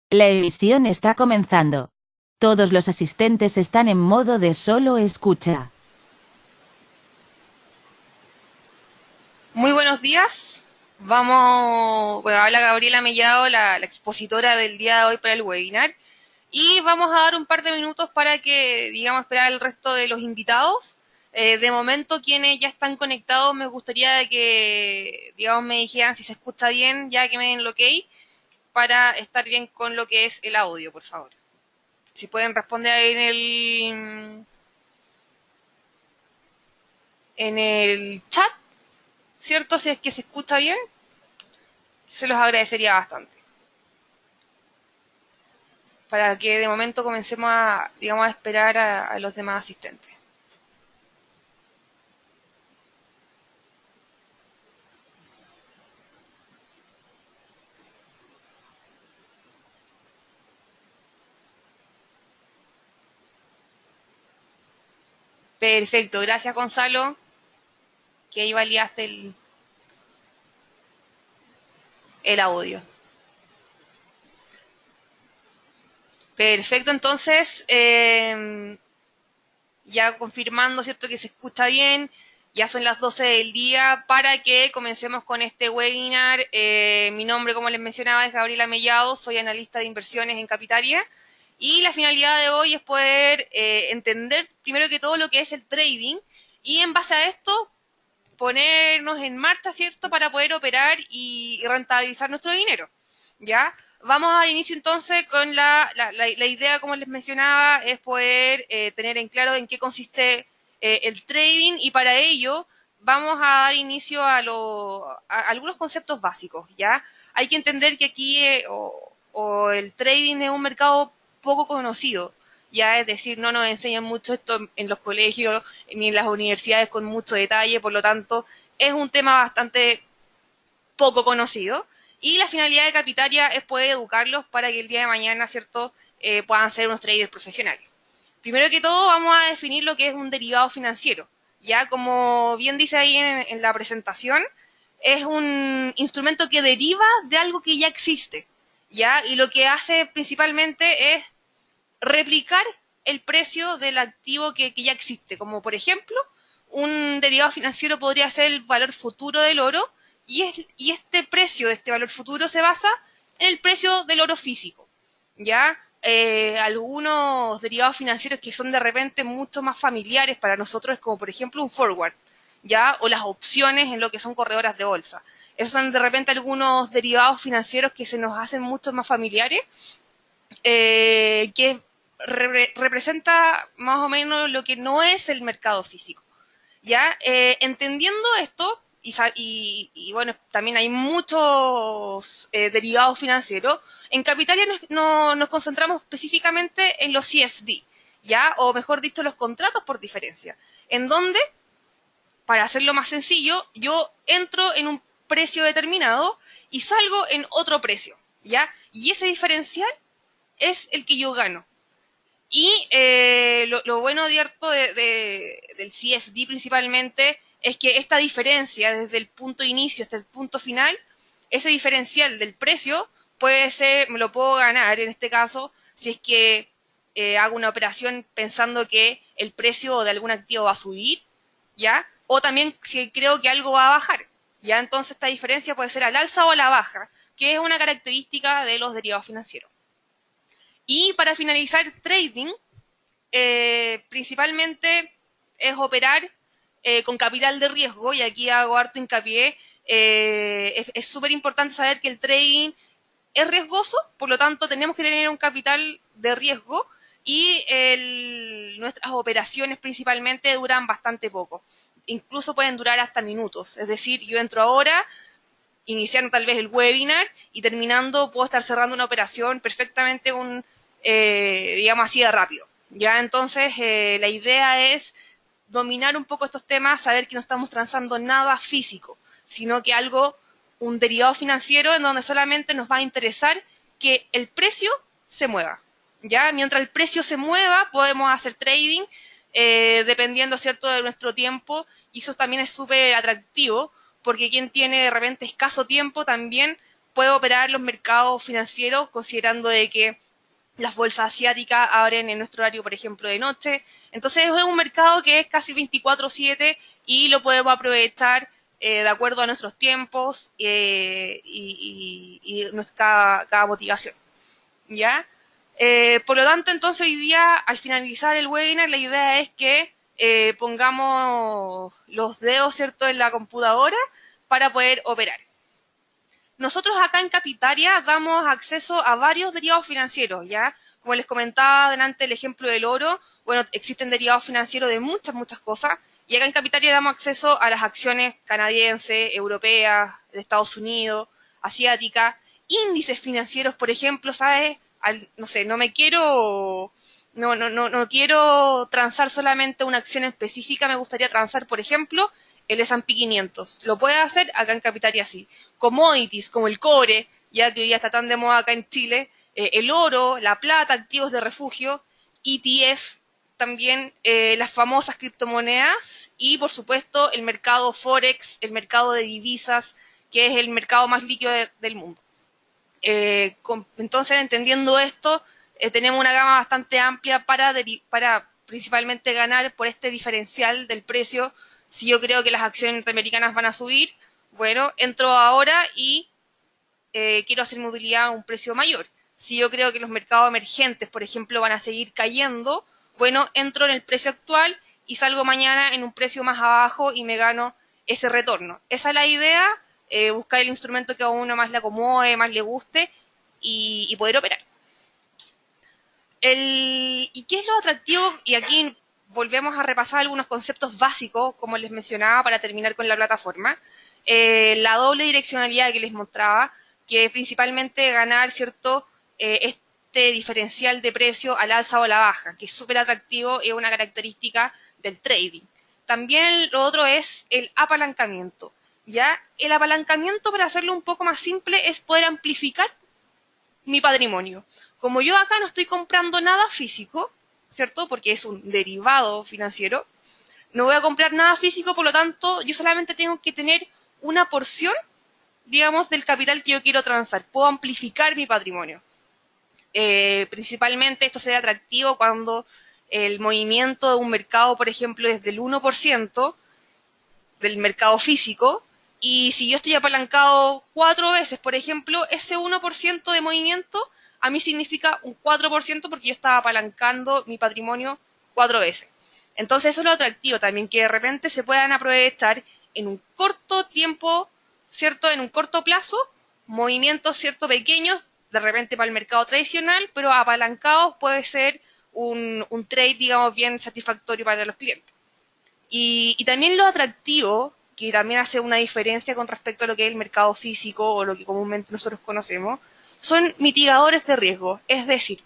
La emisión está comenzando. Todos los asistentes están en modo de solo escucha. Muy buenos días. Habla Gabriela Mellado, la expositora del día de hoy para el webinar. Y vamos a dar un par de minutos para que, digamos, esperar el resto de los invitados. De momento, quienes ya están conectados, me gustaría que, digamos, me dijeran si se escucha bien, ya que me den el ok, para estar bien con lo que es el audio, por favor. Si pueden responder ahí en el chat, ¿cierto? Si es que se escucha bien, se los agradecería bastante, para que de momento comencemos a, digamos, a esperar a los demás asistentes. Perfecto, gracias Gonzalo, que ahí validaste el audio. Perfecto, entonces, ya confirmando, ¿cierto?, que se escucha bien, ya son las 12 del día para que comencemos con este webinar. Mi nombre, como les mencionaba, es Gabriela Mellado, soy analista de inversiones en Capitalia, y la finalidad de hoy es poder entender primero que todo lo que es el trading, y en base a esto ponernos en marcha, ¿cierto?, para poder operar y rentabilizar nuestro dinero, ¿ya? Vamos al inicio entonces con la idea, como les mencionaba, es poder tener en claro en qué consiste el trading, y para ello vamos a dar inicio a algunos conceptos básicos, ¿ya? Hay que entender que aquí o el trading es un mercado poco conocido, ya, es decir, no nos enseñan mucho esto en los colegios ni en las universidades con mucho detalle, por lo tanto, es un tema bastante poco conocido, y la finalidad de Capitalia es poder educarlos para que el día de mañana, ¿cierto?, puedan ser unos traders profesionales. Primero que todo, vamos a definir lo que es un derivado financiero. Ya, como bien dice ahí en la presentación, es un instrumento que deriva de algo que ya existe, ¿ya? Y lo que hace principalmente es replicar el precio del activo que ya existe, como por ejemplo, un derivado financiero podría ser el valor futuro del oro, y este precio de este valor futuro se basa en el precio del oro físico, ¿ya? Algunos derivados financieros que son de repente mucho más familiares para nosotros es como por ejemplo un forward, ¿ya? O las opciones en lo que son corredoras de bolsa. Esos son de repente algunos derivados financieros que se nos hacen mucho más familiares, que representa más o menos lo que no es el mercado físico, ¿ya? Entendiendo esto, bueno, también hay muchos derivados financieros, en Capitalia nos concentramos específicamente en los CFD, ¿ya? O mejor dicho, los contratos por diferencia, en donde, para hacerlo más sencillo, yo entro en un precio determinado y salgo en otro precio, ¿ya? Y ese diferencial es el que yo gano. Y lo bueno, cierto, del CFD principalmente es que esta diferencia desde el punto de inicio hasta el punto final, ese diferencial del precio puede ser, me lo puedo ganar en este caso, si es que hago una operación pensando que el precio de algún activo va a subir, ¿ya? O también si creo que algo va a bajar, ¿ya? Entonces esta diferencia puede ser al alza o a la baja, que es una característica de los derivados financieros. Y para finalizar, trading principalmente es operar con capital de riesgo, y aquí hago harto hincapié. Es súper importante saber que el trading es riesgoso, por lo tanto tenemos que tener un capital de riesgo, y nuestras operaciones principalmente duran bastante poco. Incluso pueden durar hasta minutos. Es decir, yo entro ahora, iniciando tal vez el webinar, y terminando puedo estar cerrando una operación perfectamente digamos así de rápido. Ya, entonces la idea es dominar un poco estos temas, saber que no estamos transando nada físico, sino que un derivado financiero en donde solamente nos va a interesar que el precio se mueva. Ya, mientras el precio se mueva, podemos hacer trading, dependiendo, ¿cierto?, de nuestro tiempo, y eso también es súper atractivo, porque quien tiene de repente escaso tiempo también puede operar los mercados financieros considerando de que las bolsas asiáticas abren en nuestro horario, por ejemplo, de noche. Entonces es un mercado que es casi 24/7 y lo podemos aprovechar de acuerdo a nuestros tiempos y cada motivación. ¿Ya? Por lo tanto, entonces hoy día, al finalizar el webinar, la idea es que pongamos los dedos, ¿cierto?, en la computadora para poder operar. Nosotros acá en Capitaria damos acceso a varios derivados financieros, ¿ya? Como les comentaba delante el ejemplo del oro, bueno, existen derivados financieros de muchas, muchas cosas, y acá en Capitaria damos acceso a las acciones canadienses, europeas, de Estados Unidos, asiáticas, índices financieros, por ejemplo, ¿sabes? No sé, no quiero transar solamente una acción específica, me gustaría transar, por ejemplo, el S&P 500. Lo puede hacer acá en Capitalia, sí. Commodities como el cobre, ya que hoy día está tan de moda acá en Chile, el oro, la plata, activos de refugio, ETF, también las famosas criptomonedas y, por supuesto, el mercado Forex, el mercado de divisas, que es el mercado más líquido del mundo. Entonces, entendiendo esto, tenemos una gama bastante amplia para principalmente ganar por este diferencial del precio. Si yo creo que las acciones norteamericanas van a subir, bueno, entro ahora y quiero hacer mi utilidad a un precio mayor. Si yo creo que los mercados emergentes, por ejemplo, van a seguir cayendo, bueno, entro en el precio actual y salgo mañana en un precio más abajo y me gano ese retorno. Esa es la idea, buscar el instrumento que a uno más le acomode, más le guste y poder operar. ¿Y qué es lo atractivo? Y aquí volvemos a repasar algunos conceptos básicos, como les mencionaba, para terminar con la plataforma. La doble direccionalidad que les mostraba, que es principalmente ganar, ¿cierto?, este diferencial de precio al alza o a la baja, que es súper atractivo y es una característica del trading. También lo otro es el apalancamiento, ¿ya? El apalancamiento, para hacerlo un poco más simple, es poder amplificar mi patrimonio. Como yo acá no estoy comprando nada físico, ¿cierto? Porque es un derivado financiero, no voy a comprar nada físico, por lo tanto, yo solamente tengo que tener una porción, digamos, del capital que yo quiero transar. Puedo amplificar mi patrimonio. Principalmente esto sería atractivo cuando el movimiento de un mercado, por ejemplo, es del 1% del mercado físico, y si yo estoy apalancado 4 veces, por ejemplo, ese 1% de movimiento a mí significa un 4% porque yo estaba apalancando mi patrimonio 4 veces. Entonces eso es lo atractivo también, que de repente se puedan aprovechar en un corto tiempo, ¿cierto? En un corto plazo, movimientos, ¿cierto?, pequeños, de repente para el mercado tradicional, pero apalancados puede ser un trade, digamos, bien satisfactorio para los clientes. Y también lo atractivo, que también hace una diferencia con respecto a lo que es el mercado físico o lo que comúnmente nosotros conocemos, son mitigadores de riesgo. Es decir,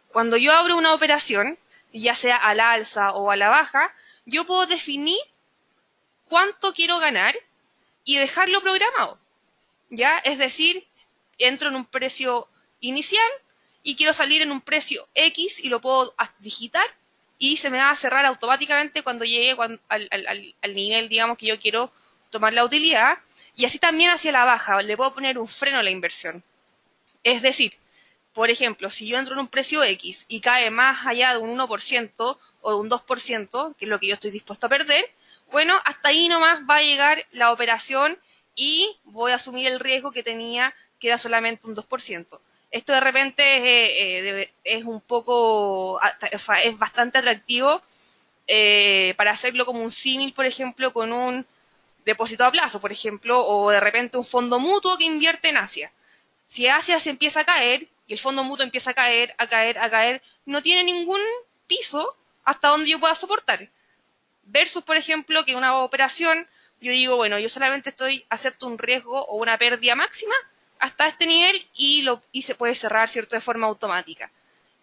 cuando yo abro una operación, ya sea a la alza o a la baja, yo puedo definir cuánto quiero ganar y dejarlo programado, ¿ya? Es decir, entro en un precio inicial y quiero salir en un precio X y lo puedo digitar y se me va a cerrar automáticamente cuando llegue al nivel, digamos, que yo quiero tomar la utilidad. Y así también hacia la baja, le puedo poner un freno a la inversión. Es decir, por ejemplo, si yo entro en un precio X y cae más allá de un 1% o de un 2%, que es lo que yo estoy dispuesto a perder, bueno, hasta ahí nomás va a llegar la operación y voy a asumir el riesgo que tenía, que era solamente un 2%. Esto de repente es un poco, o sea, es bastante atractivo para hacerlo como un símil, por ejemplo, con un depósito a plazo, por ejemplo, o de repente un fondo mutuo que invierte en Asia. Si Asia se empieza a caer y el fondo mutuo empieza a caer, a caer, a caer, no tiene ningún piso hasta donde yo pueda soportar. Versus, por ejemplo, que una operación, yo digo, bueno, yo solamente acepto un riesgo o una pérdida máxima hasta este nivel y se puede cerrar, ¿cierto?, de forma automática.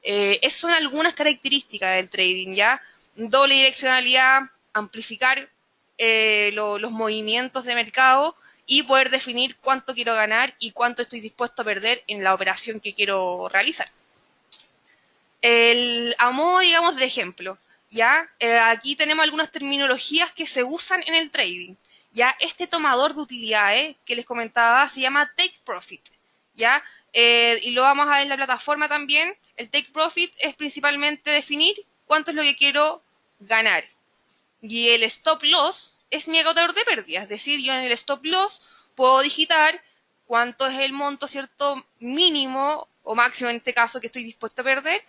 Esas son algunas características del trading, ¿ya? Doble direccionalidad, amplificar los movimientos de mercado y poder definir cuánto quiero ganar y cuánto estoy dispuesto a perder en la operación que quiero realizar. A modo, digamos, de ejemplo, ¿ya? Aquí tenemos algunas terminologías que se usan en el trading, Ya este tomador de utilidades que les comentaba se llama Take Profit, ¿ya? Y lo vamos a ver en la plataforma también. El Take Profit es principalmente definir cuánto es lo que quiero ganar. Y el Stop Loss es mi agotador de pérdidas. Es decir, yo en el Stop Loss puedo digitar cuánto es el monto, ¿cierto? Mínimo o máximo en este caso que estoy dispuesto a perder.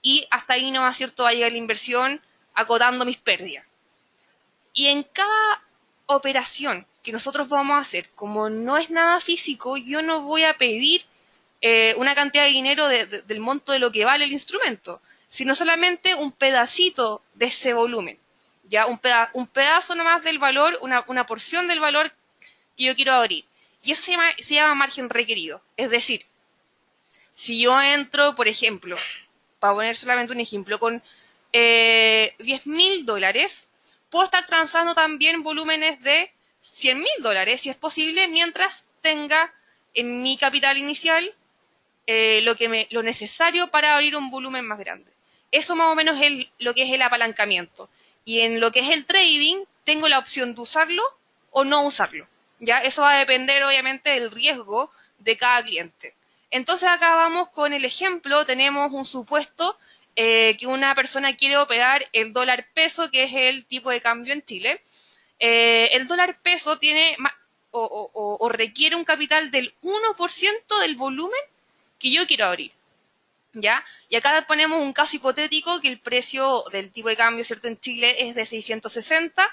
Y hasta ahí no va, ¿cierto? Va a llegar la inversión acotando mis pérdidas. Y en cada operación que nosotros vamos a hacer, como no es nada físico, yo no voy a pedir una cantidad de dinero del monto de lo que vale el instrumento, sino solamente un pedacito de ese volumen, ya un pedazo nomás del valor, una porción del valor que yo quiero abrir. Y eso se llama margen requerido. Es decir, si yo entro, por ejemplo, para poner solamente un ejemplo, con $10.000, puedo estar transando también volúmenes de $100.000, si es posible, mientras tenga en mi capital inicial lo necesario para abrir un volumen más grande. Eso más o menos es lo que es el apalancamiento. Y en lo que es el trading, tengo la opción de usarlo o no usarlo. ¿Ya? Eso va a depender, obviamente, del riesgo de cada cliente. Entonces, acá vamos con el ejemplo. Tenemos un supuesto que una persona quiere operar el dólar peso, que es el tipo de cambio en Chile. El dólar peso tiene o requiere un capital del 1% del volumen que yo quiero abrir, ¿ya? Y acá ponemos un caso hipotético que el precio del tipo de cambio, ¿cierto? En Chile es de 660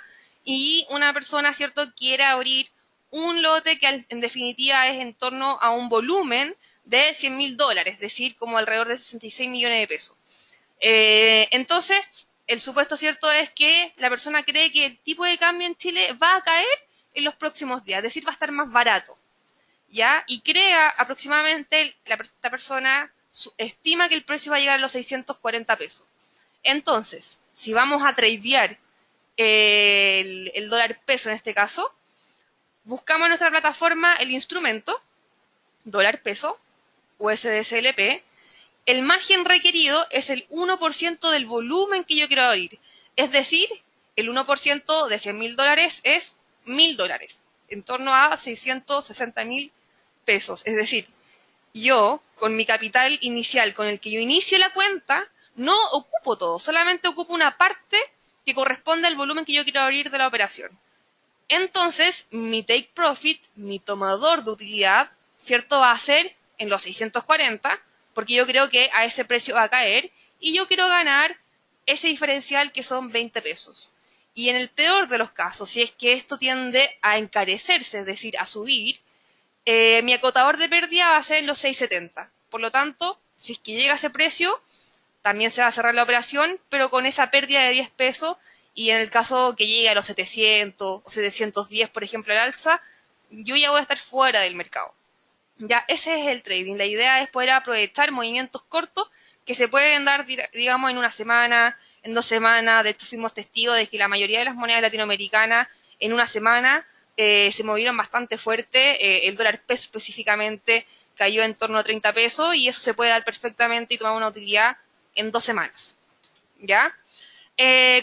y una persona, ¿cierto? Quiere abrir un lote que en definitiva es en torno a un volumen de $100.000, es decir, como alrededor de 66 millones de pesos. Entonces, el supuesto cierto es que la persona cree que el tipo de cambio en Chile va a caer en los próximos días, es decir, va a estar más barato. ¿Ya? Y crea aproximadamente, esta persona estima que el precio va a llegar a los 640 pesos. Entonces, si vamos a tradear el dólar peso en este caso, buscamos en nuestra plataforma el instrumento, dólar peso, USDCLP, el margen requerido es el 1% del volumen que yo quiero abrir. Es decir, el 1% de $100.000 es $1.000, en torno a 660.000 pesos. Es decir, yo, con mi capital inicial con el que yo inicio la cuenta, no ocupo todo, solamente ocupo una parte que corresponde al volumen que yo quiero abrir de la operación. Entonces, mi take profit, mi tomador de utilidad, ¿cierto? Va a ser en los 640, porque yo creo que a ese precio va a caer y yo quiero ganar ese diferencial que son 20 pesos. Y en el peor de los casos, si es que esto tiende a encarecerse, es decir, a subir, mi acotador de pérdida va a ser en los 670. Por lo tanto, si es que llega a ese precio, también se va a cerrar la operación, pero con esa pérdida de 10 pesos, y en el caso que llegue a los 700 o 710, por ejemplo, al alza, yo ya voy a estar fuera del mercado. Ya, ese es el trading. La idea es poder aprovechar movimientos cortos que se pueden dar, digamos, en una semana, en 2 semanas. De hecho, fuimos testigos de que la mayoría de las monedas latinoamericanas en una semana se movieron bastante fuerte. El dólar peso específicamente cayó en torno a 30 pesos y eso se puede dar perfectamente y tomar una utilidad en 2 semanas. ¿Ya?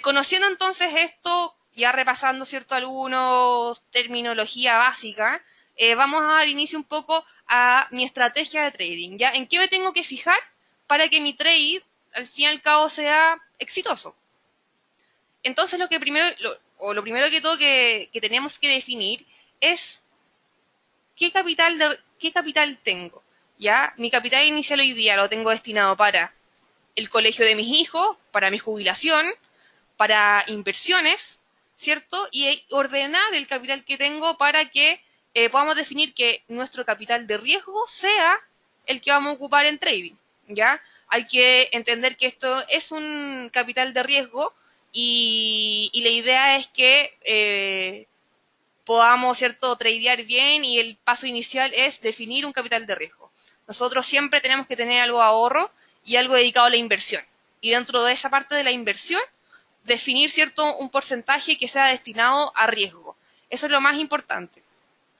Conociendo entonces esto, ya repasando, ¿cierto?, algunos terminología básica, vamos a dar inicio un poco a mi estrategia de trading, ¿ya? ¿En qué me tengo que fijar para que mi trade, al fin y al cabo, sea exitoso? Entonces, lo primero que todo que tenemos que definir es qué capital tengo, ¿ya? Mi capital inicial hoy día lo tengo destinado para el colegio de mis hijos, para mi jubilación, para inversiones, ¿cierto? Y ordenar el capital que tengo para que podamos definir que nuestro capital de riesgo sea el que vamos a ocupar en trading, ¿ya? Hay que entender que esto es un capital de riesgo y la idea es que podamos, ¿cierto?, tradear bien y el paso inicial es definir un capital de riesgo. Nosotros siempre tenemos que tener algo de ahorro y algo dedicado a la inversión. Y dentro de esa parte de la inversión, definir, ¿cierto?, un porcentaje que sea destinado a riesgo. Eso es lo más importante.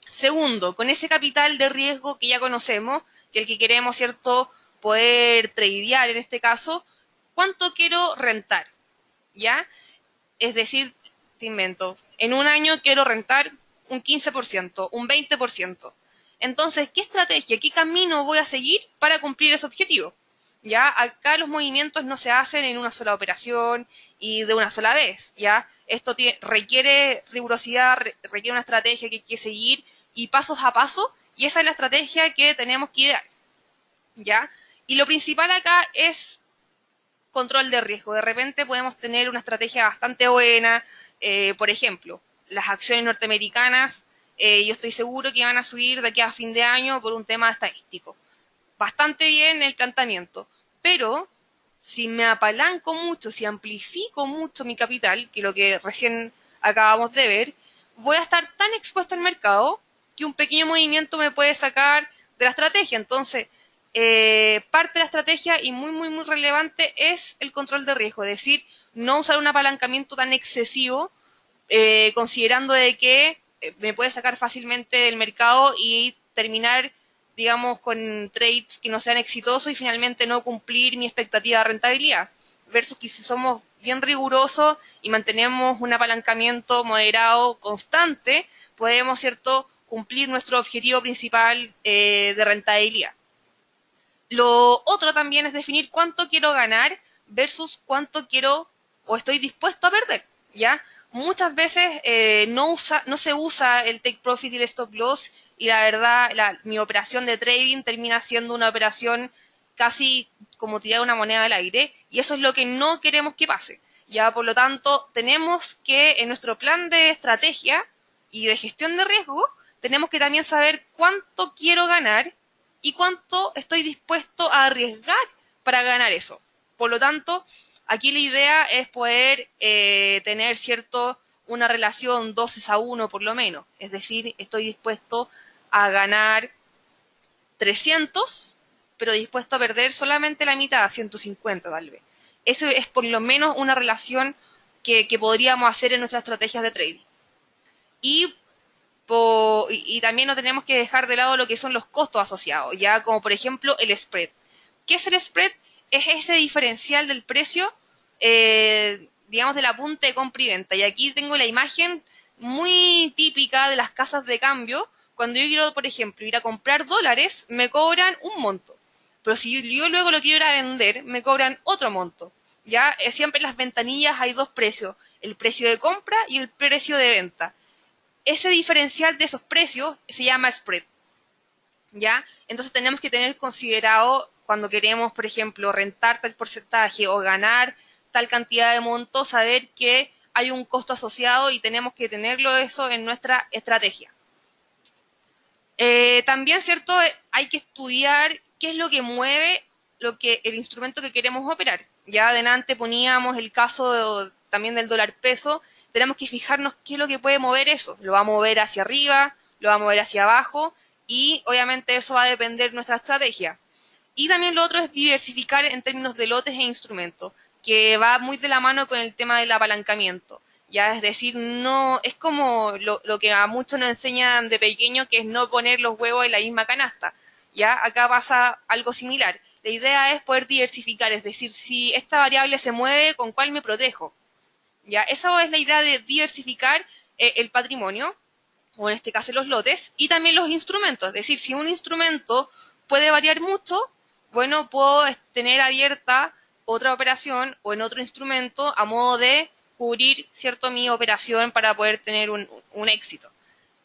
Segundo, con ese capital de riesgo que ya conocemos, que el que queremos, ¿cierto?, poder tradear en este caso, ¿cuánto quiero rentar? ¿Ya? Es decir, te invento, en un año quiero rentar un 15%, un 20%. Entonces, ¿qué estrategia, qué camino voy a seguir para cumplir ese objetivo? ¿Ya? Acá los movimientos no se hacen en una sola operación y de una sola vez, ¿ya? Esto requiere rigurosidad, requiere una estrategia que hay que seguir y pasos a paso, y esa es la estrategia que tenemos que idear, ¿ya? Y lo principal acá es control de riesgo. De repente podemos tener una estrategia bastante buena, por ejemplo, las acciones norteamericanas, yo estoy seguro que van a subir de aquí a fin de año por un tema estadístico. Bastante bien el planteamiento, pero si me apalanco mucho, si amplifico mucho mi capital, que es lo que recién acabamos de ver, voy a estar tan expuesto al mercado que un pequeño movimiento me puede sacar de la estrategia. Entonces, parte de la estrategia y muy relevante es el control de riesgo, es decir, no usar un apalancamiento tan excesivo, considerando de que me puede sacar fácilmente del mercado y terminar, digamos, con trades que no sean exitosos y finalmente no cumplir mi expectativa de rentabilidad, versus que si somos bien rigurosos y mantenemos un apalancamiento moderado constante, podemos, ¿cierto?, cumplir nuestro objetivo principal de rentabilidad. Lo otro también es definir cuánto quiero ganar versus cuánto quiero o estoy dispuesto a perder, ¿ya? Muchas veces no se usa el take profit y el stop loss y la verdad mi operación de trading termina siendo una operación casi como tirar una moneda al aire y eso es lo que no queremos que pase, ¿ya? Por lo tanto, tenemos que en nuestro plan de estrategia y de gestión de riesgo, tenemos que también saber cuánto quiero ganar y cuánto estoy dispuesto a arriesgar para ganar eso. Por lo tanto, aquí la idea es poder tener, ¿cierto?, una relación 12:1 por lo menos. Es decir, estoy dispuesto a ganar 300, pero dispuesto a perder solamente la mitad, 150 tal vez. Eso es por lo menos una relación que podríamos hacer en nuestras estrategias de trading. Y también no tenemos que dejar de lado lo que son los costos asociados, ya como por ejemplo el spread. ¿Qué es el spread? Es ese diferencial del precio, digamos, de la punta de compra y venta. Y aquí tengo la imagen muy típica de las casas de cambio. Cuando yo quiero, por ejemplo, ir a comprar dólares, me cobran un monto. Pero si yo luego lo quiero ir a vender, me cobran otro monto. Ya, siempre en las ventanillas hay dos precios, el precio de compra y el precio de venta. Ese diferencial de esos precios se llama spread, ¿ya? Entonces tenemos que tener considerado cuando queremos, por ejemplo, rentar tal porcentaje o ganar tal cantidad de monto, saber que hay un costo asociado y tenemos que tenerlo eso en nuestra estrategia. También, ¿cierto?, hay que estudiar qué es lo que mueve el instrumento que queremos operar. Ya adelante poníamos el caso también del dólar peso. Tenemos que fijarnos qué es lo que puede mover eso. Lo va a mover hacia arriba, lo va a mover hacia abajo y obviamente eso va a depender de nuestra estrategia. Y también lo otro es diversificar en términos de lotes e instrumentos, que va muy de la mano con el tema del apalancamiento. Ya, es decir, no es como lo que a muchos nos enseñan de pequeño, que es no poner los huevos en la misma canasta. Ya, acá pasa algo similar. La idea es poder diversificar, es decir, si esta variable se mueve, ¿con cuál me protejo? Ya, esa es la idea de diversificar el patrimonio, o en este caso los lotes, y también los instrumentos. Es decir, si un instrumento puede variar mucho, bueno, puedo tener abierta otra operación o en otro instrumento a modo de cubrir, ¿cierto?, mi operación para poder tener un éxito.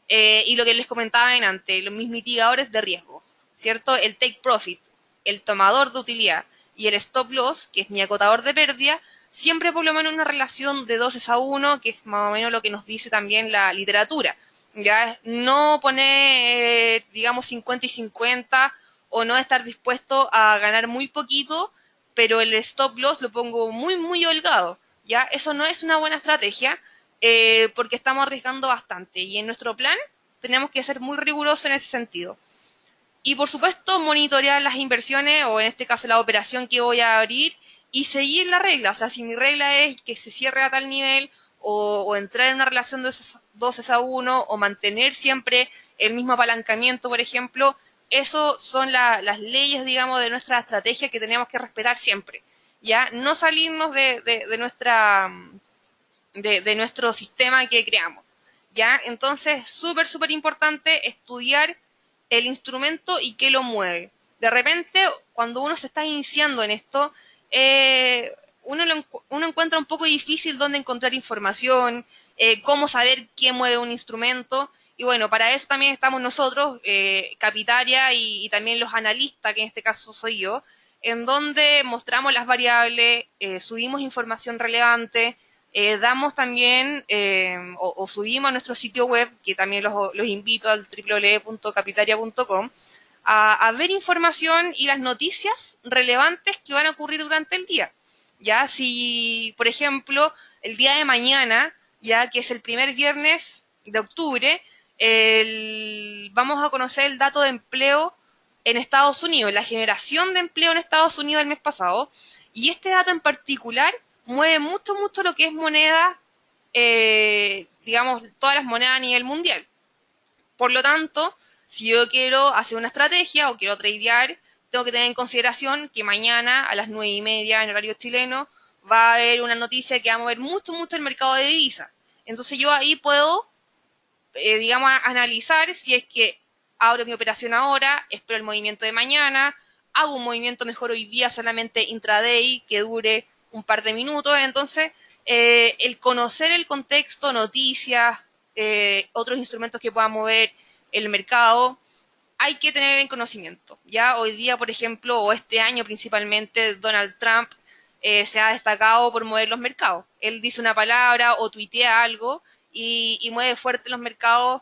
Y lo que les comentaba antes, mis mitigadores de riesgo, ¿cierto? El take profit, el tomador de utilidad y el stop loss, que es mi acotador de pérdida, siempre por lo menos una relación de 12:1, que es más o menos lo que nos dice también la literatura. Ya no poner, digamos, 50 y 50 o no estar dispuesto a ganar muy poquito, pero el stop loss lo pongo muy holgado. Ya, eso no es una buena estrategia porque estamos arriesgando bastante y en nuestro plan tenemos que ser muy rigurosos en ese sentido. Y por supuesto monitorear las inversiones o en este caso la operación que voy a abrir y seguir la regla. O sea, si mi regla es que se cierre a tal nivel o entrar en una relación 12:1 o mantener siempre el mismo apalancamiento, por ejemplo, eso son las leyes, digamos, de nuestra estrategia que tenemos que respetar siempre. Ya no salirnos de nuestro sistema que creamos. ¿ya? Entonces, súper, súper importante estudiar el instrumento y qué lo mueve. De repente, cuando uno se está iniciando en esto, uno encuentra un poco difícil dónde encontrar información, cómo saber qué mueve un instrumento. Y bueno, para eso también estamos nosotros, Capitaria y también los analistas, que en este caso soy yo, en donde mostramos las variables, subimos información relevante, damos también o subimos a nuestro sitio web, que también los invito al www.capitaria.com, a ver información y las noticias relevantes que van a ocurrir durante el día. Ya, si, por ejemplo, el día de mañana, ya que es el primer viernes de octubre, vamos a conocer el dato de empleo en Estados Unidos, la generación de empleo en Estados Unidos el mes pasado, y este dato en particular mueve mucho, mucho lo que es moneda, digamos, todas las monedas a nivel mundial. Por lo tanto, si yo quiero hacer una estrategia o quiero tradear, tengo que tener en consideración que mañana a las 9:30 en horario chileno va a haber una noticia que va a mover mucho, mucho el mercado de divisas. Entonces yo ahí puedo, digamos, analizar si es que abro mi operación ahora, espero el movimiento de mañana, hago un movimiento mejor hoy día solamente intraday que dure un par de minutos. Entonces, el conocer el contexto, noticias, otros instrumentos que puedan mover el mercado, hay que tener en conocimiento. Ya hoy día, por ejemplo, o este año principalmente, Donald Trump se ha destacado por mover los mercados. Él dice una palabra o tuitea algo y mueve fuerte los mercados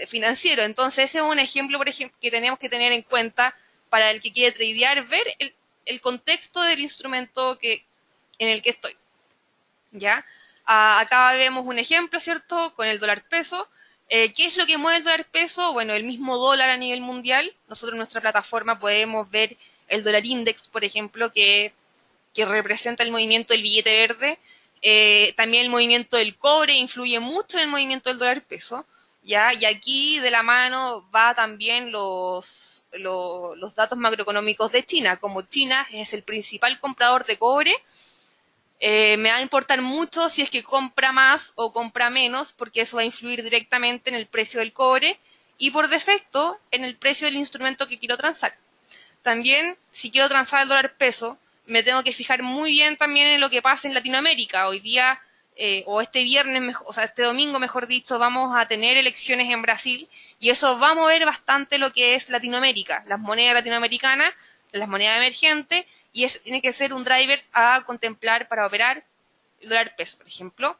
financieros. Entonces, ese es un ejemplo, por ejemplo, que tenemos que tener en cuenta para el que quiere tradear, ver el contexto del instrumento en el que estoy. ¿Ya? Acá vemos un ejemplo, ¿cierto? Con el dólar peso. ¿Qué es lo que mueve el dólar peso? Bueno, el mismo dólar a nivel mundial. Nosotros en nuestra plataforma podemos ver el dólar index, por ejemplo, que representa el movimiento del billete verde. También el movimiento del cobre influye mucho en el movimiento del dólar peso. ¿Ya? Y aquí de la mano va también los datos macroeconómicos de China. Como China es el principal comprador de cobre, me va a importar mucho si es que compra más o compra menos, porque eso va a influir directamente en el precio del cobre y por defecto en el precio del instrumento que quiero transar. También, si quiero transar el dólar peso, me tengo que fijar muy bien también en lo que pasa en Latinoamérica. Hoy día, o este viernes, o sea, este domingo, mejor dicho, vamos a tener elecciones en Brasil y eso va a mover bastante lo que es Latinoamérica, las monedas latinoamericanas, las monedas emergentes, y tiene que ser un driver a contemplar para operar el dólar peso, por ejemplo.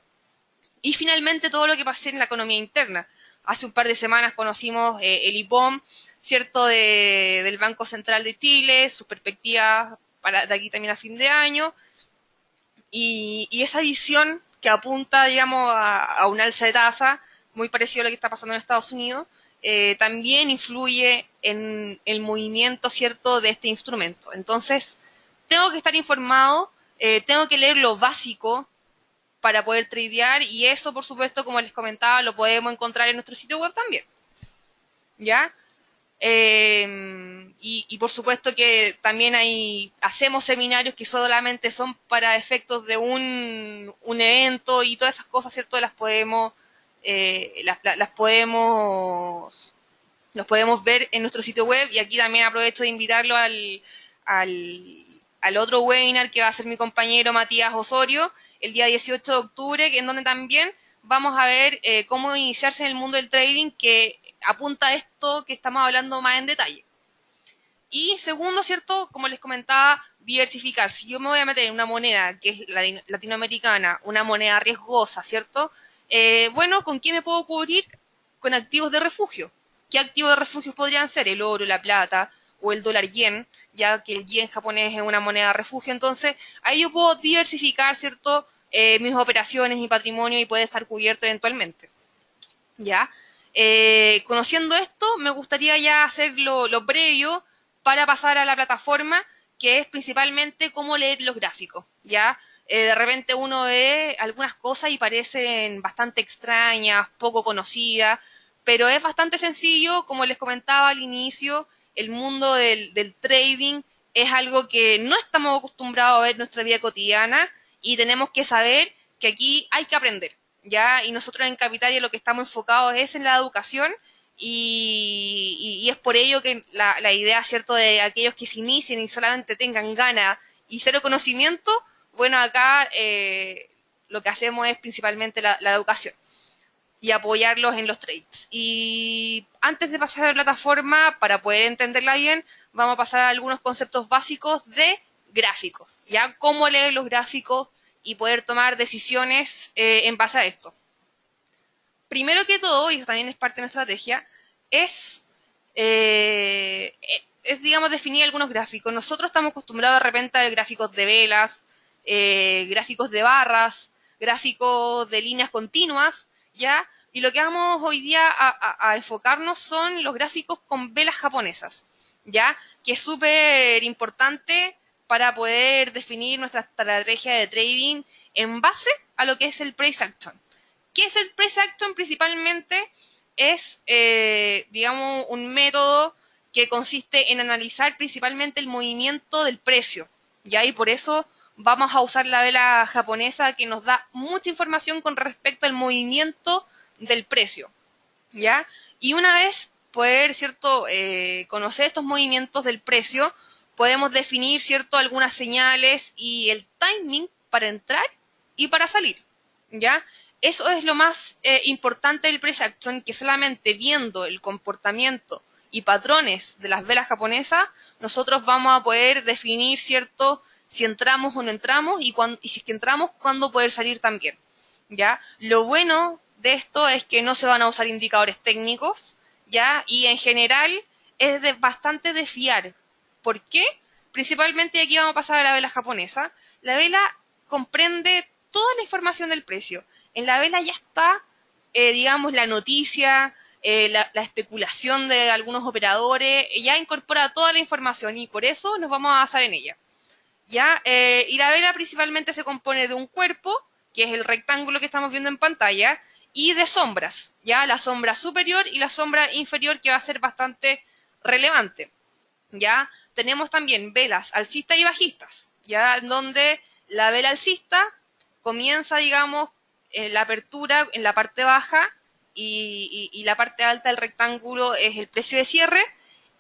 Y finalmente todo lo que pasa en la economía interna. Hace un par de semanas conocimos el IPOM, ¿cierto?, del Banco Central de Chile, sus perspectivas de aquí también a fin de año, y esa visión que apunta, digamos, a un alza de tasa, muy parecido a lo que está pasando en Estados Unidos, también influye en el movimiento, ¿cierto?, de este instrumento. Entonces, tengo que estar informado, tengo que leer lo básico para poder tradear, y eso, por supuesto, como les comentaba, lo podemos encontrar en nuestro sitio web también. ¿Ya? Y por supuesto que también hacemos seminarios que solamente son para efectos de un evento y todas esas cosas, ¿cierto? Las podemos ver en nuestro sitio web, y aquí también aprovecho de invitarlo al otro webinar que va a hacer mi compañero Matías Osorio el día 18 de octubre, en donde también vamos a ver cómo iniciarse en el mundo del trading, que apunta a esto que estamos hablando más en detalle. Y segundo, ¿cierto? Como les comentaba, diversificar. Si yo me voy a meter en una moneda que es la latinoamericana, una moneda riesgosa, ¿cierto? Bueno, ¿con qué me puedo cubrir? Con activos de refugio. ¿Qué activos de refugio podrían ser? El oro, la plata o el dólar yen, ya que el yen japonés es una moneda de refugio. Entonces, ahí yo puedo diversificar, ¿cierto? Mis operaciones, mi patrimonio, y puede estar cubierto eventualmente. ¿Ya? Conociendo esto, me gustaría ya hacer lo previo para pasar a la plataforma, que es principalmente cómo leer los gráficos, ¿ya? De repente uno ve algunas cosas y parecen bastante extrañas, poco conocidas, pero es bastante sencillo. Como les comentaba al inicio, el mundo del trading es algo que no estamos acostumbrados a ver en nuestra vida cotidiana, y tenemos que saber que aquí hay que aprender. ¿ya? Y nosotros en Capitalia lo que estamos enfocados es en la educación y es por ello que la idea, ¿cierto?, de aquellos que se inicien y solamente tengan ganas y cero conocimiento, bueno, acá lo que hacemos es principalmente la educación y apoyarlos en los trades. Y antes de pasar a la plataforma, para poder entenderla bien, vamos a pasar a algunos conceptos básicos de gráficos, ¿ya? Cómo leer los gráficos y poder tomar decisiones en base a esto. Primero que todo, y eso también es parte de nuestra estrategia, es, digamos, definir algunos gráficos. Nosotros estamos acostumbrados de repente a ver gráficos de velas, gráficos de barras, gráficos de líneas continuas, ¿ya? Y lo que vamos hoy día a enfocarnos son los gráficos con velas japonesas, ¿ya? Que es súper importante para poder definir nuestra estrategia de trading en base a lo que es el price action. ¿Qué es el price action? Principalmente es, digamos, un método que consiste en analizar principalmente el movimiento del precio, ¿ya? Y por eso vamos a usar la vela japonesa que nos da mucha información con respecto al movimiento del precio, ¿ya? Y una vez poder, ¿cierto?, conocer estos movimientos del precio, podemos definir, ¿cierto?, algunas señales y el timing para entrar y para salir, ¿ya? Eso es lo más importante del price action, que solamente viendo el comportamiento y patrones de las velas japonesas, nosotros vamos a poder definir, ¿cierto?, si entramos o no entramos y si es que entramos, cuándo poder salir también, ¿ya? Lo bueno de esto es que no se van a usar indicadores técnicos, ¿ya? Y en general es bastante de fiar. ¿Por qué? Principalmente aquí vamos a pasar a la vela japonesa. La vela comprende toda la información del precio. En la vela ya está, digamos, la noticia, la especulación de algunos operadores, ya incorpora toda la información y por eso nos vamos a basar en ella, ¿ya? Y la vela principalmente se compone de un cuerpo, que es el rectángulo que estamos viendo en pantalla, y de sombras, ¿ya? La sombra superior y la sombra inferior, que va a ser bastante relevante, ¿ya? Tenemos también velas alcistas y bajistas, ¿ya? Donde la vela alcista comienza, digamos, en la apertura, en la parte baja, y la parte alta del rectángulo es el precio de cierre,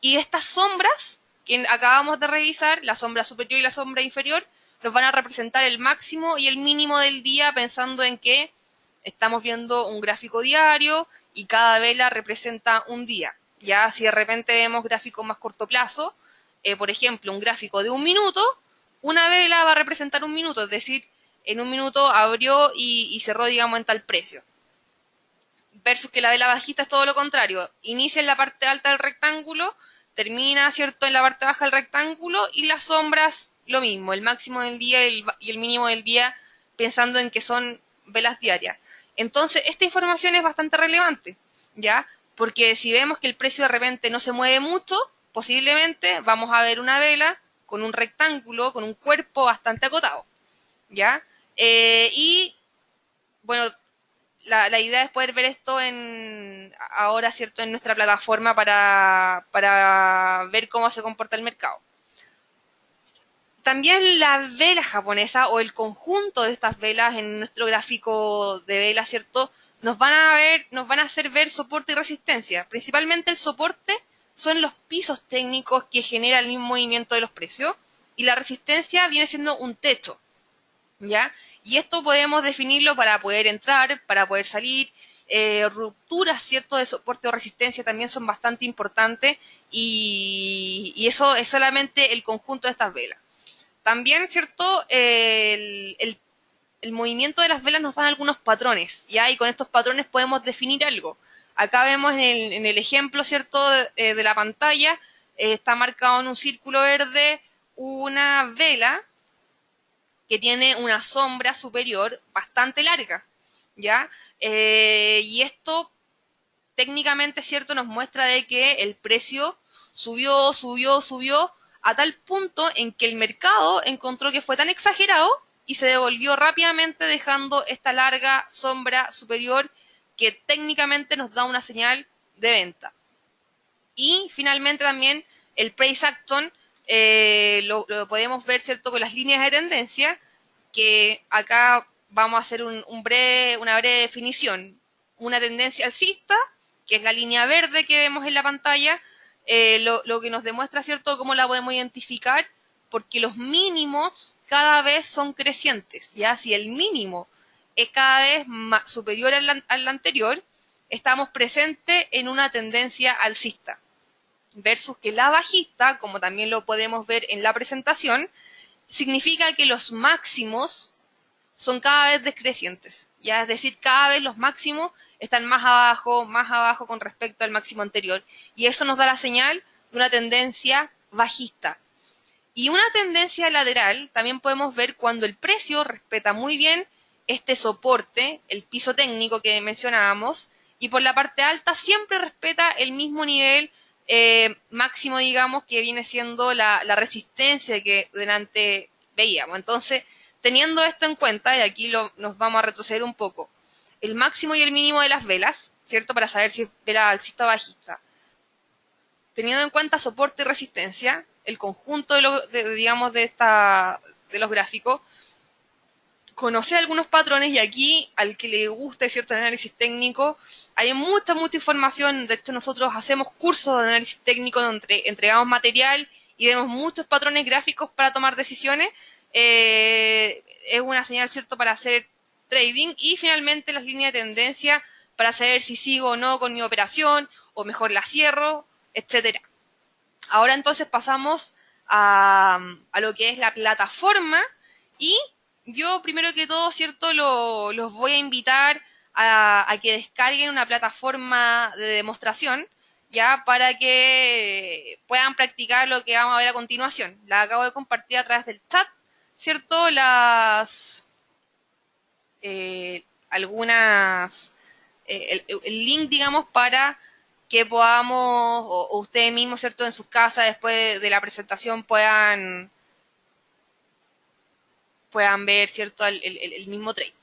y estas sombras que acabamos de revisar, la sombra superior y la sombra inferior, nos van a representar el máximo y el mínimo del día, pensando en que estamos viendo un gráfico diario y cada vela representa un día. Ya si de repente vemos gráficos más corto plazo, por ejemplo, un gráfico de un minuto, una vela va a representar un minuto, es decir, en un minuto abrió y cerró, digamos, en tal precio. Versus que la vela bajista es todo lo contrario. Inicia en la parte alta del rectángulo, termina, ¿cierto?, en la parte baja del rectángulo, y las sombras lo mismo, el máximo del día y el mínimo del día, pensando en que son velas diarias. Entonces, esta información es bastante relevante, ¿ya? Porque si vemos que el precio de repente no se mueve mucho, posiblemente vamos a ver una vela con un rectángulo, con un cuerpo bastante acotado, ¿ya? Y, bueno, la idea es poder ver esto ahora, ¿cierto?, en nuestra plataforma para ver cómo se comporta el mercado. También la vela japonesa o el conjunto de estas velas en nuestro gráfico de velas, ¿cierto?, nos van a hacer ver soporte y resistencia. Principalmente el soporte son los pisos técnicos que generan el mismo movimiento de los precios, y la resistencia viene siendo un techo, ¿ya? Y esto podemos definirlo para poder entrar, para poder salir. Rupturas, ¿cierto?, de soporte o resistencia también son bastante importantes, y eso es solamente el conjunto de estas velas. También, ¿cierto?, el movimiento de las velas nos da algunos patrones, ¿ya? Y con estos patrones podemos definir algo. Acá vemos en el ejemplo, ¿cierto?, de la pantalla, está marcado en un círculo verde una vela que tiene una sombra superior bastante larga, ¿ya? Y esto técnicamente, ¿cierto?, nos muestra de que el precio subió a tal punto en que el mercado encontró que fue tan exagerado y se devolvió rápidamente, dejando esta larga sombra superior que técnicamente nos da una señal de venta. Y finalmente también el price action lo podemos ver, ¿cierto?, con las líneas de tendencia, que acá vamos a hacer una breve definición. Una tendencia alcista, que es la línea verde que vemos en la pantalla, lo que nos demuestra, ¿cierto?, cómo la podemos identificar, porque los mínimos cada vez son crecientes, ¿ya? Si el mínimo es cada vez superior al anterior, estamos presentes en una tendencia alcista, versus que la bajista, como también lo podemos ver en la presentación, significa que los máximos son cada vez decrecientes, ¿ya? Es decir, cada vez los máximos están más abajo con respecto al máximo anterior. Y eso nos da la señal de una tendencia bajista. Y una tendencia lateral también podemos ver cuando el precio respeta muy bien este soporte, el piso técnico que mencionábamos, y por la parte alta siempre respeta el mismo nivel máximo, digamos, que viene siendo la resistencia que delante veíamos. Entonces, teniendo esto en cuenta, y aquí nos vamos a retroceder un poco, el máximo y el mínimo de las velas, ¿cierto? Para saber si es vela alcista o bajista. Teniendo en cuenta soporte y resistencia, el conjunto digamos, de los gráficos, conocer algunos patrones, y aquí, al que le guste cierto análisis técnico, hay mucha información. De hecho, nosotros hacemos cursos de análisis técnico donde entregamos material y vemos muchos patrones gráficos para tomar decisiones. Es una señal, ¿cierto?, para hacer trading. Y finalmente las líneas de tendencia para saber si sigo o no con mi operación, o mejor la cierro, etcétera. Ahora entonces pasamos a lo que es la plataforma, y yo primero que todo, ¿cierto?, los voy a invitar a que descarguen una plataforma de demostración, ya, para que puedan practicar lo que vamos a ver a continuación. La acabo de compartir a través del chat, ¿cierto? Algunas, el link, digamos, para que podamos, o ustedes mismos, ¿cierto?, en sus casas, después de la presentación, puedan ver, ¿cierto?, el mismo trade.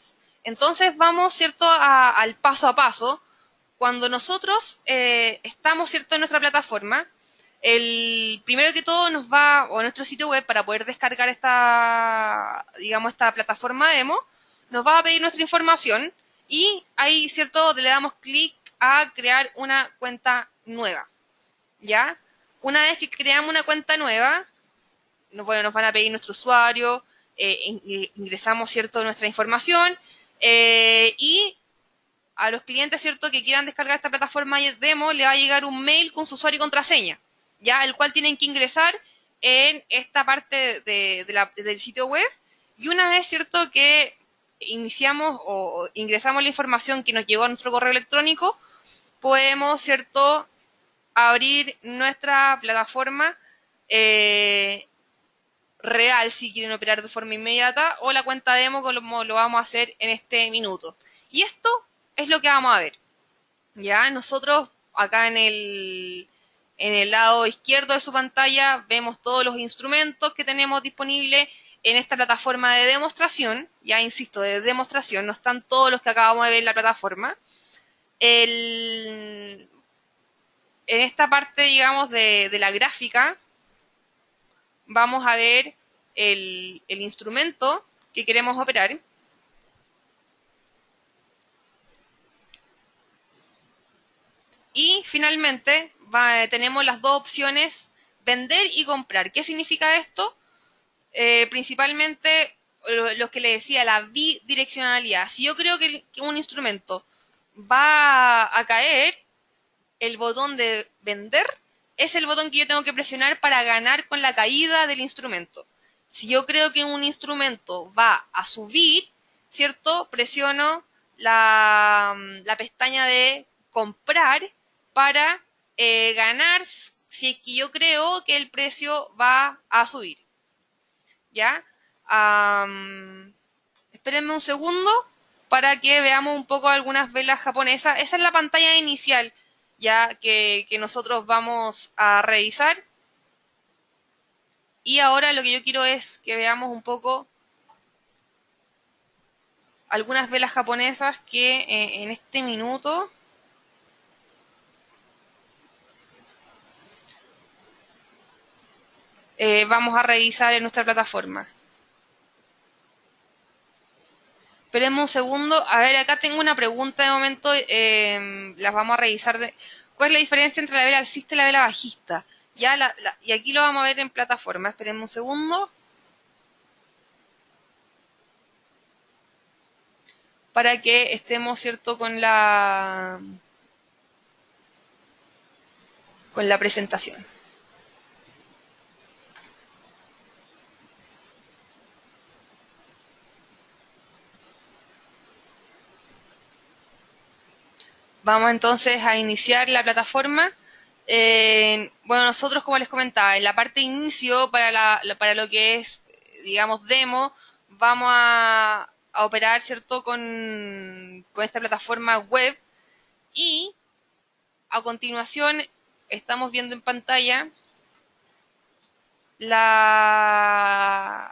Entonces vamos, ¿cierto?, al paso a paso. Cuando nosotros estamos, ¿cierto?, en nuestra plataforma, el primero que todo nos va, o nuestro sitio web, para poder descargar esta plataforma demo, nos va a pedir nuestra información, y ahí, ¿cierto?, le damos clic a crear una cuenta nueva, ¿ya? Una vez que creamos una cuenta nueva, nos van a pedir nuestro usuario, ingresamos, ¿cierto?, nuestra información, y a los clientes, ¿cierto?, que quieran descargar esta plataforma demo, le va a llegar un mail con su usuario y contraseña, ya, el cual tienen que ingresar en esta parte del sitio web. Y una vez, ¿cierto?, que iniciamos o ingresamos la información que nos llegó a nuestro correo electrónico, podemos, ¿cierto?, abrir nuestra plataforma real si quieren operar de forma inmediata, o la cuenta demo como lo vamos a hacer en este minuto. Y esto es lo que vamos a ver. Ya, nosotros acá en el lado izquierdo de su pantalla vemos todos los instrumentos que tenemos disponibles en esta plataforma de demostración. Ya insisto, de demostración, no están todos los que acabamos de ver en la plataforma. En esta parte, digamos, de la gráfica, vamos a ver el instrumento que queremos operar. Y finalmente tenemos las dos opciones, vender y comprar. ¿Qué significa esto? Principalmente los que le decía, la bidireccionalidad. Si yo creo que un instrumento va a caer, el botón de vender es el botón que yo tengo que presionar para ganar con la caída del instrumento. Si yo creo que un instrumento va a subir, ¿cierto?, presiono la pestaña de comprar para ganar si es que yo creo que el precio va a subir. ¿Ya? Espérenme un segundo para que veamos un poco algunas velas japonesas. Esa es la pantalla inicial, ya que nosotros vamos a revisar. Y ahora lo que yo quiero es que veamos un poco algunas velas japonesas que en este minuto vamos a revisar en nuestra plataforma. Esperemos un segundo. A ver, acá tengo una pregunta de momento. Las vamos a revisar. ¿Cuál es la diferencia entre la vela alcista y la vela bajista? Ya y aquí lo vamos a ver en plataforma. Esperemos un segundo. Para que estemos, ¿cierto?, con la presentación. Vamos entonces a iniciar la plataforma. Bueno, nosotros, como les comentaba, en la parte de inicio, para lo que es, digamos, demo, vamos a operar, ¿cierto?, con esta plataforma web. Y a continuación estamos viendo en pantalla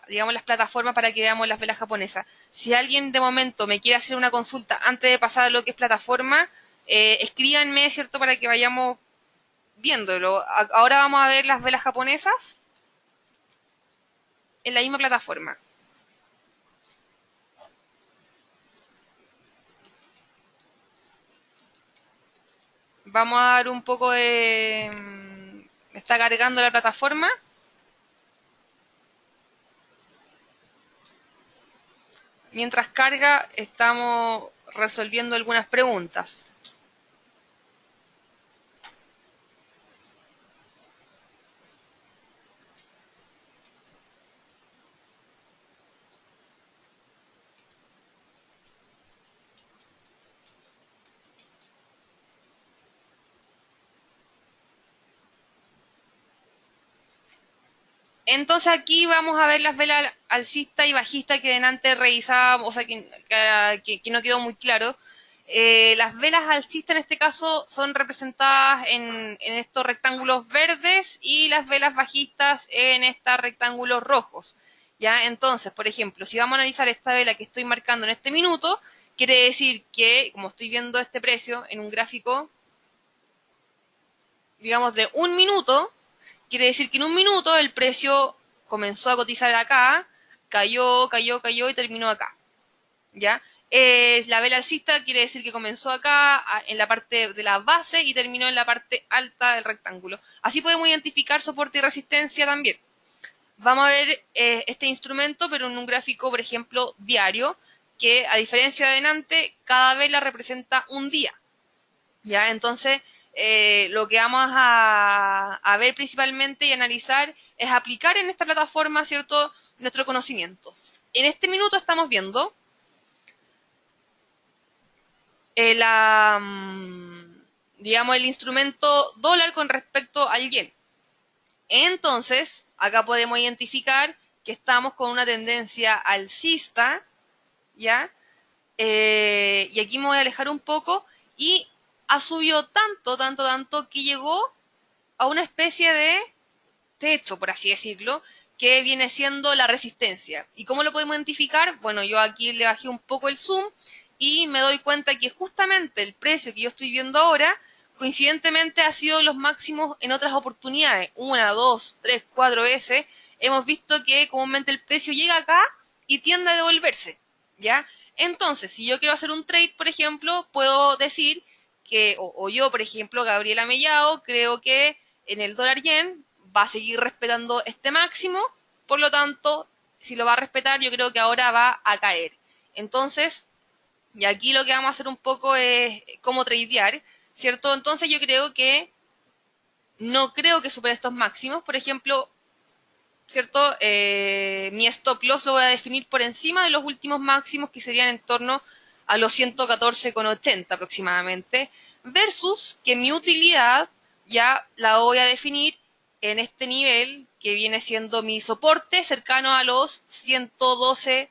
digamos, las plataformas para que veamos las velas japonesas. Si alguien de momento me quiere hacer una consulta antes de pasar a lo que es plataforma, escríbanme, ¿cierto?, para que vayamos viéndolo. Ahora vamos a ver las velas japonesas en la misma plataforma. Vamos a dar un poco de... Está cargando la plataforma. Mientras carga, estamos resolviendo algunas preguntas. Entonces aquí vamos a ver las velas alcista y bajista que antes revisábamos, o sea, que no quedó muy claro. Las velas alcistas en este caso son representadas en estos rectángulos verdes y las velas bajistas en estos rectángulos rojos. ¿Ya? Entonces, por ejemplo, si vamos a analizar esta vela que estoy marcando en este minuto, quiere decir que, como estoy viendo este precio en un gráfico, digamos, de un minuto, quiere decir que en un minuto el precio comenzó a cotizar acá, cayó y terminó acá. ¿Ya? La vela alcista quiere decir que comenzó acá, en la parte de la base, y terminó en la parte alta del rectángulo. Así podemos identificar soporte y resistencia también. Vamos a ver este instrumento, pero en un gráfico, por ejemplo, diario, que a diferencia de antes, cada vela representa un día. ¿Ya? Entonces, lo que vamos a ver principalmente y analizar es aplicar en esta plataforma, ¿cierto?, nuestros conocimientos. En este minuto estamos viendo digamos, el instrumento dólar con respecto al yen. Entonces, acá podemos identificar que estamos con una tendencia alcista, ¿ya? Y aquí me voy a alejar un poco, y ha subido tanto que llegó a una especie de techo, por así decirlo, que viene siendo la resistencia. ¿Y cómo lo podemos identificar? Bueno, yo aquí le bajé un poco el zoom y me doy cuenta que justamente el precio que yo estoy viendo ahora, coincidentemente ha sido los máximos en otras oportunidades, 1, 2, 3, 4 veces. Hemos visto que comúnmente el precio llega acá y tiende a devolverse, ¿ya? Entonces, si yo quiero hacer un trade, por ejemplo, puedo decir que, o yo, por ejemplo, Gabriela Mellado, creo que en el dólar yen va a seguir respetando este máximo, por lo tanto, si lo va a respetar, yo creo que ahora va a caer. Entonces, y aquí lo que vamos a hacer un poco es cómo tradear, ¿cierto? Entonces yo creo que no creo que supere estos máximos. Por ejemplo, ¿cierto? Mi stop loss lo voy a definir por encima de los últimos máximos, que serían en torno a los 114,80 aproximadamente, versus que mi utilidad ya la voy a definir en este nivel que viene siendo mi soporte, cercano a los 112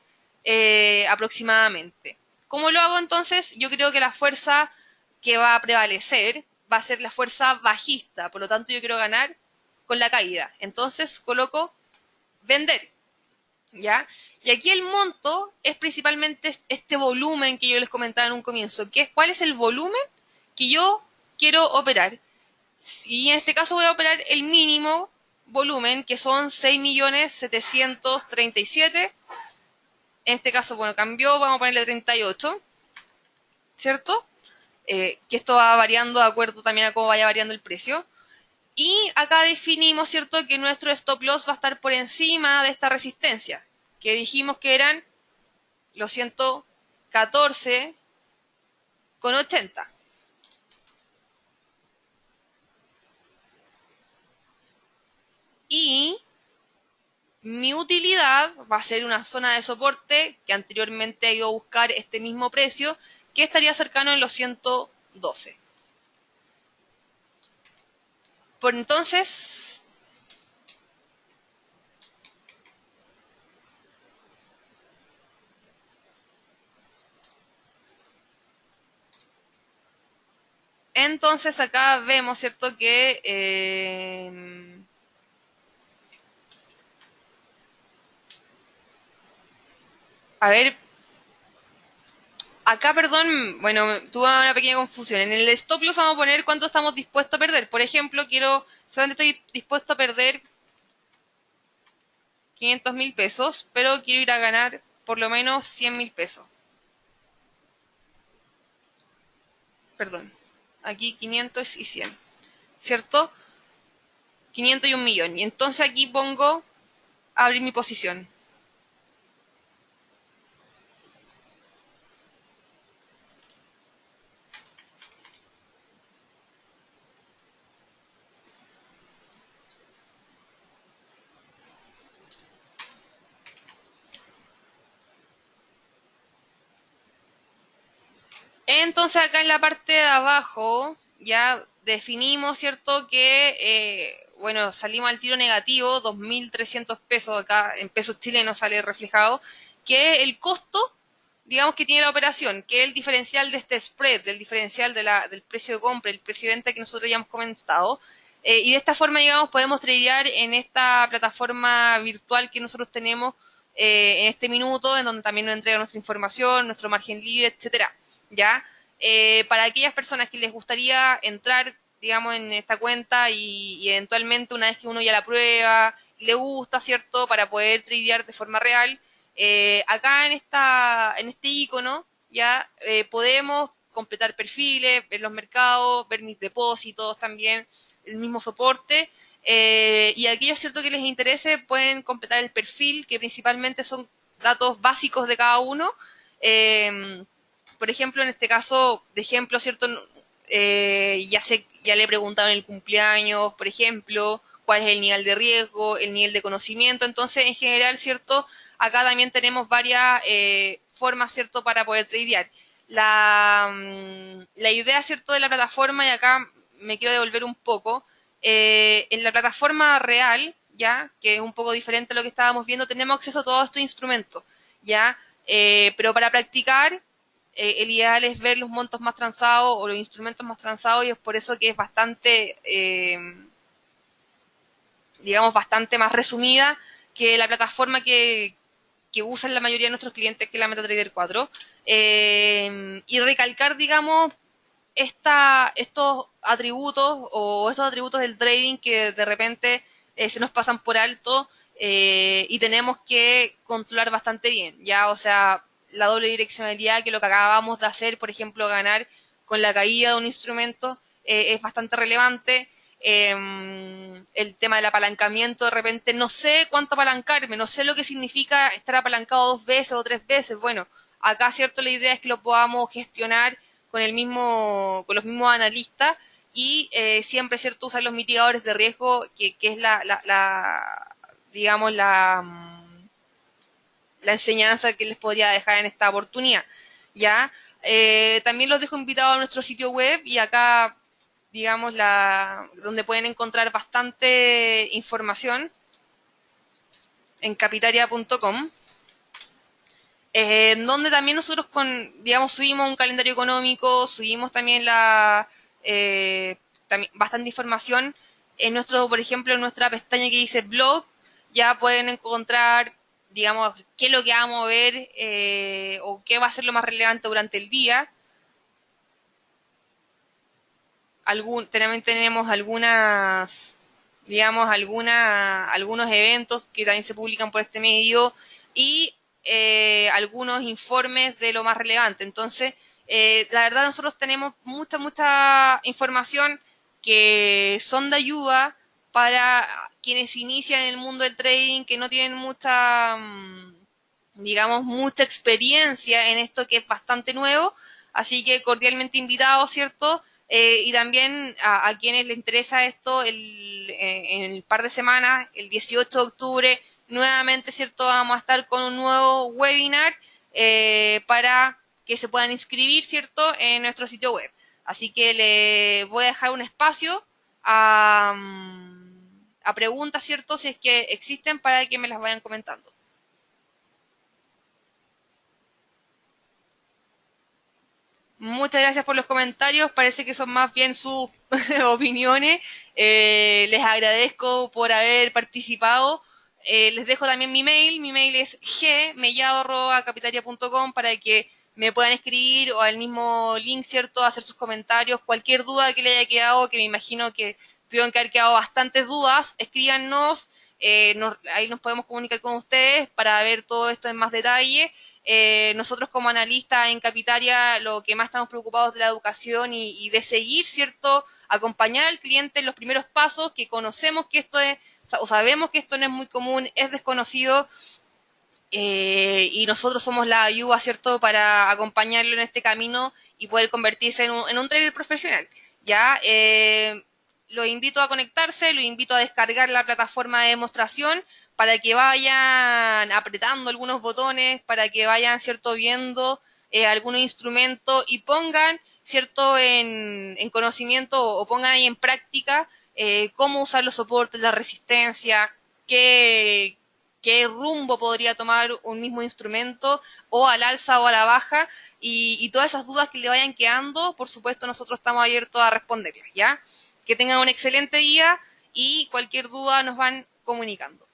aproximadamente. ¿Cómo lo hago entonces? Yo creo que la fuerza que va a prevalecer va a ser la fuerza bajista, por lo tanto yo quiero ganar con la caída. Entonces coloco vender, ¿ya? Y aquí el monto es principalmente este volumen que yo les comentaba en un comienzo, que es cuál es el volumen que yo quiero operar. Y en este caso voy a operar el mínimo volumen, que son 6.737.000 En este caso, bueno, cambió, vamos a ponerle 38, ¿cierto? Que esto va variando de acuerdo también a cómo vaya variando el precio. Y acá definimos, ¿cierto?, que nuestro stop loss va a estar por encima de esta resistencia, que dijimos que eran los 114,80. Y mi utilidad va a ser una zona de soporte que anteriormente he ido a buscar este mismo precio, que estaría cercano en los 112. Por entonces, acá vemos, ¿cierto?, que a ver, acá, perdón, bueno, tuve una pequeña confusión. En el stop loss vamos a poner cuánto estamos dispuestos a perder. Por ejemplo, solamente estoy dispuesto a perder 500.000 pesos, pero quiero ir a ganar por lo menos 100.000 pesos. Perdón, aquí 500 y 100, ¿cierto? 500 y 1.000.000. Y entonces aquí pongo abrir mi posición. Entonces acá en la parte de abajo ya definimos, ¿cierto? Que, bueno, salimos al tiro negativo, 2.300 pesos, acá en pesos chilenos sale reflejado, que el costo, digamos, que tiene la operación, que es el diferencial de este spread, del diferencial del precio de compra, el precio de venta que nosotros ya hemos comentado. Y de esta forma, digamos, podemos tradear en esta plataforma virtual que nosotros tenemos en este minuto, en donde también nos entrega nuestra información, nuestro margen libre, etcétera. ¿Ya? Para aquellas personas que les gustaría entrar, digamos, en esta cuenta y eventualmente una vez que uno ya la prueba, le gusta, ¿cierto? Para poder tradear de forma real, acá en este icono ya podemos completar perfiles, ver los mercados, ver mis depósitos también, el mismo soporte. Y aquellos, ¿cierto?, que les interese pueden completar el perfil, que principalmente son datos básicos de cada uno. Por ejemplo, en este caso, de ejemplo, ¿cierto? Ya le he preguntado en el cumpleaños, por ejemplo, cuál es el nivel de riesgo, el nivel de conocimiento. Entonces, en general, ¿cierto? Acá también tenemos varias formas, ¿cierto?, para poder tradear. La idea, ¿cierto?, de la plataforma, y acá me quiero devolver un poco, en la plataforma real, ya, que es un poco diferente a lo que estábamos viendo, tenemos acceso a todos estos instrumentos, ya, pero para practicar, el ideal es ver los montos más transados o los instrumentos más transados, y es por eso que es bastante, digamos, bastante más resumida que la plataforma que usan la mayoría de nuestros clientes, que es la MetaTrader 4. Y recalcar, digamos, estos atributos o esos atributos del trading que de repente se nos pasan por alto y tenemos que controlar bastante bien, ¿ya? O sea, la doble direccionalidad, que lo que acabamos de hacer, por ejemplo, ganar con la caída de un instrumento, es bastante relevante. El tema del apalancamiento, de repente no sé cuánto apalancarme, no sé lo que significa estar apalancado 2 veces o 3 veces. Bueno, acá, cierto, la idea es que lo podamos gestionar con con los mismos analistas y siempre, cierto, usar los mitigadores de riesgo, que es digamos, la enseñanza que les podría dejar en esta oportunidad, ¿ya? También los dejo invitados a nuestro sitio web, y acá, digamos, donde pueden encontrar bastante información en capitaria.com, donde también nosotros digamos, subimos un calendario económico, subimos también bastante información por ejemplo, en nuestra pestaña que dice blog, ya pueden encontrar, digamos, qué es lo que vamos a ver o qué va a ser lo más relevante durante el día. También tenemos digamos, algunos eventos que también se publican por este medio, y algunos informes de lo más relevante. Entonces, la verdad nosotros tenemos mucha información que son de ayuda para quienes inician en el mundo del trading, que no tienen digamos, mucha experiencia en esto que es bastante nuevo. Así que cordialmente invitados, ¿cierto? Y también a quienes les interesa esto, en el par de semanas, el 18 de octubre, nuevamente, ¿cierto? Vamos a estar con un nuevo webinar para que se puedan inscribir, ¿cierto? En nuestro sitio web. Así que le voy a dejar un espacio a preguntas, ¿cierto? Si es que existen, para que me las vayan comentando. Muchas gracias por los comentarios, parece que son más bien sus opiniones. Les agradezco por haber participado. Les dejo también mi mail es gmellado@capitalia.com para que me puedan escribir, o al mismo link, ¿cierto?, hacer sus comentarios, cualquier duda que le haya quedado, que me imagino que tuvieron que haber quedado bastantes dudas, escríbanos, ahí nos podemos comunicar con ustedes para ver todo esto en más detalle. Nosotros como analistas en Capitalia lo que más estamos preocupados de la educación y de seguir, ¿cierto?, acompañar al cliente en los primeros pasos, que conocemos que esto es, o sabemos que esto no es muy común, es desconocido, y nosotros somos la ayuda, ¿cierto?, para acompañarlo en este camino y poder convertirse en un trader profesional. Ya, los invito a conectarse, los invito a descargar la plataforma de demostración para que vayan apretando algunos botones, para que vayan, ¿cierto?, viendo algunos instrumentos y pongan, ¿cierto?, en conocimiento, o pongan ahí en práctica cómo usar los soportes, la resistencia, qué rumbo podría tomar un mismo instrumento, o al alza o a la baja, y todas esas dudas que le vayan quedando, por supuesto nosotros estamos abiertos a responderlas, ¿ya? Que tengan un excelente día, y cualquier duda nos van comunicando.